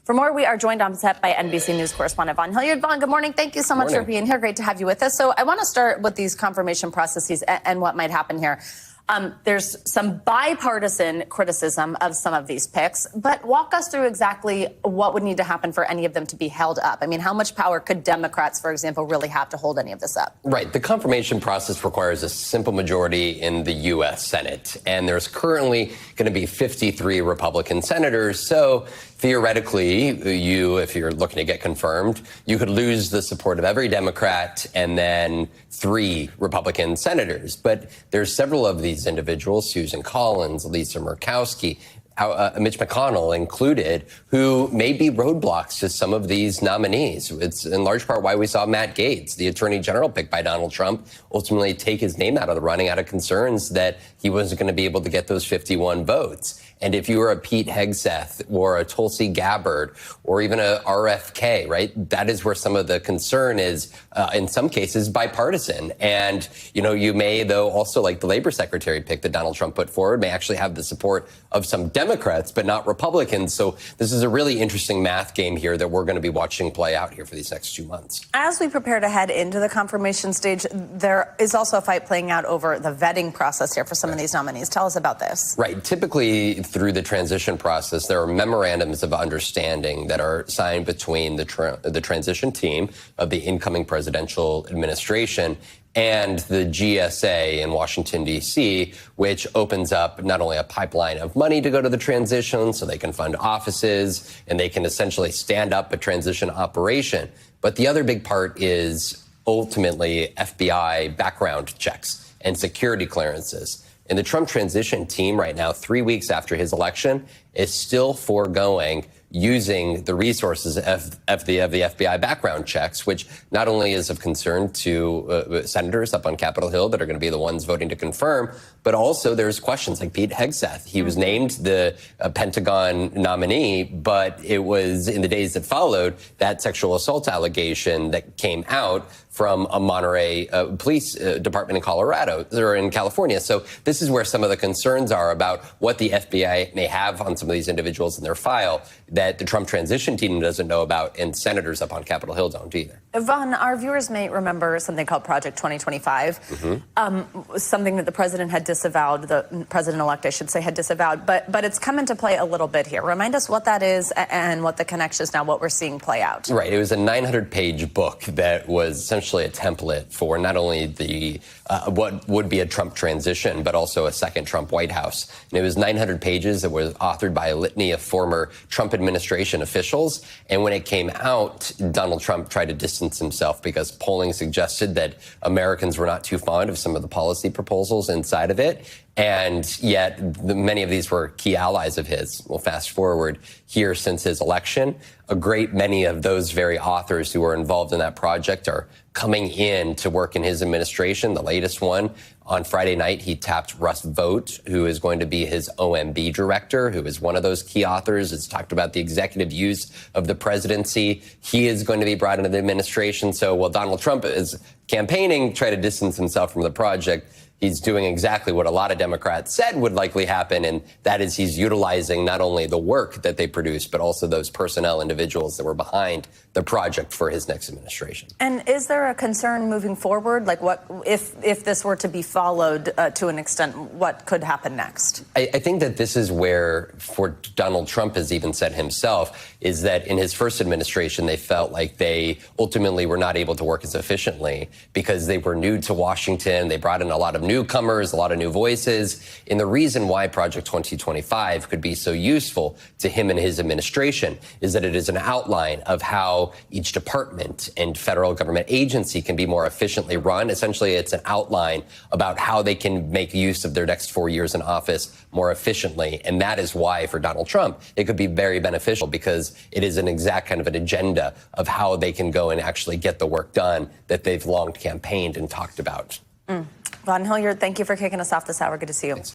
For more, we are joined on set by NBC News correspondent Vaughn Hilliard. Vaughn, good morning. Thank you so much for being here. Great to have you with us. So I want to start with these confirmation processes and what might happen here. There's some bipartisan criticism of some of these picks, but walk us through exactly what would need to happen for any of them to be held up. I mean, how much power could Democrats, for example, really have to hold any of this up? Right. The confirmation process requires a simple majority in the U.S. Senate, and there's currently going to be 53 Republican senators. So theoretically, if you're looking to get confirmed, you could lose the support of every Democrat and then 3 Republican senators. But there's several of these individuals, Susan Collins, Lisa Murkowski, Mitch McConnell included, who may be roadblocks to some of these nominees. It's in large part why we saw Matt Gaetz, the attorney general picked by Donald Trump, ultimately take his name out of the running out of concerns that he wasn't going to be able to get those 51 votes. And if you were a Pete Hegseth or a Tulsi Gabbard or even a RFK, right, that is where some of the concern is, in some cases, bipartisan. And, you may, though, also like the labor secretary pick that Donald Trump put forward, may actually have the support of some Democrats, but not Republicans. So this is a really interesting math game here that we're going to be watching play out here for these next 2 months. As we prepare to head into the confirmation stage, there is also a fight playing out over the vetting process here for some of these nominees. Tell us about this. Right. Typically, through the transition process, there are memorandums of understanding that are signed between the transition team of the incoming presidential administration and the GSA in Washington, D.C., which opens up not only a pipeline of money to go to the transition so they can fund offices and they can essentially stand up a transition operation. But the other big part is ultimately FBI background checks and security clearances. And the Trump transition team right now, 3 weeks after his election, is still foregoing using the resources of the FBI background checks, which not only is of concern to senators up on Capitol Hill that are going to be the ones voting to confirm, but also there's questions like Pete Hegseth. He was named the Pentagon nominee, but it was in the days that followed that sexual assault allegation that came out from a Monterey police department in Colorado or in California. So this is where some of the concerns are about what the FBI may have on some of these individuals in their file that the Trump transition team doesn't know about, and senators up on Capitol Hill don't either. Vaughn, our viewers may remember something called Project 2025, something that the president had disavowed, the president-elect, I should say, had disavowed, but it's come into play a little bit here. Remind us what that is and what the connection is now, what we're seeing play out. Right. It was a 900-page book that was essentially a template for not only the what would be a Trump transition, but also a second Trump White House. And it was 900 pages that was authored by a litany of former Trump administration officials. And when it came out, Donald Trump tried to distance himself because polling suggested that Americans were not too fond of some of the policy proposals inside of it. And yet many of these were key allies of his. Well, fast forward here since his election, a great many of those very authors who were involved in that project are coming in to work in his administration. The latest one, on Friday night, he tapped Russ Vought, who is going to be his OMB director, who is one of those key authors. It's talked about the executive use of the presidency. He is going to be brought into the administration. So while Donald Trump is campaigning, try to distance himself from the project, he's doing exactly what a lot of Democrats said would likely happen, and that is he's utilizing not only the work that they produced, but also those personnel individuals that were behind the project for his next administration. And is there a concern moving forward? Like, what if this were to be followed to an extent, what could happen next? I think that this is where, for Donald Trump has even said himself, is that in his first administration, they felt like they ultimately were not able to work as efficiently because they were new to Washington. They brought in a lot of newcomers, a lot of new voices. And the reason why Project 2025 could be so useful to him and his administration is that it is an outline of how each department and federal government agency can be more efficiently run. Essentially, it's an outline about how they can make use of their next 4 years in office more efficiently. And that is why, for Donald Trump, it could be very beneficial because it is an exact kind of an agenda of how they can go and actually get the work done that they've long campaigned and talked about. Vaughn Hilliard, thank you for kicking us off this hour. Good to see you. Thanks.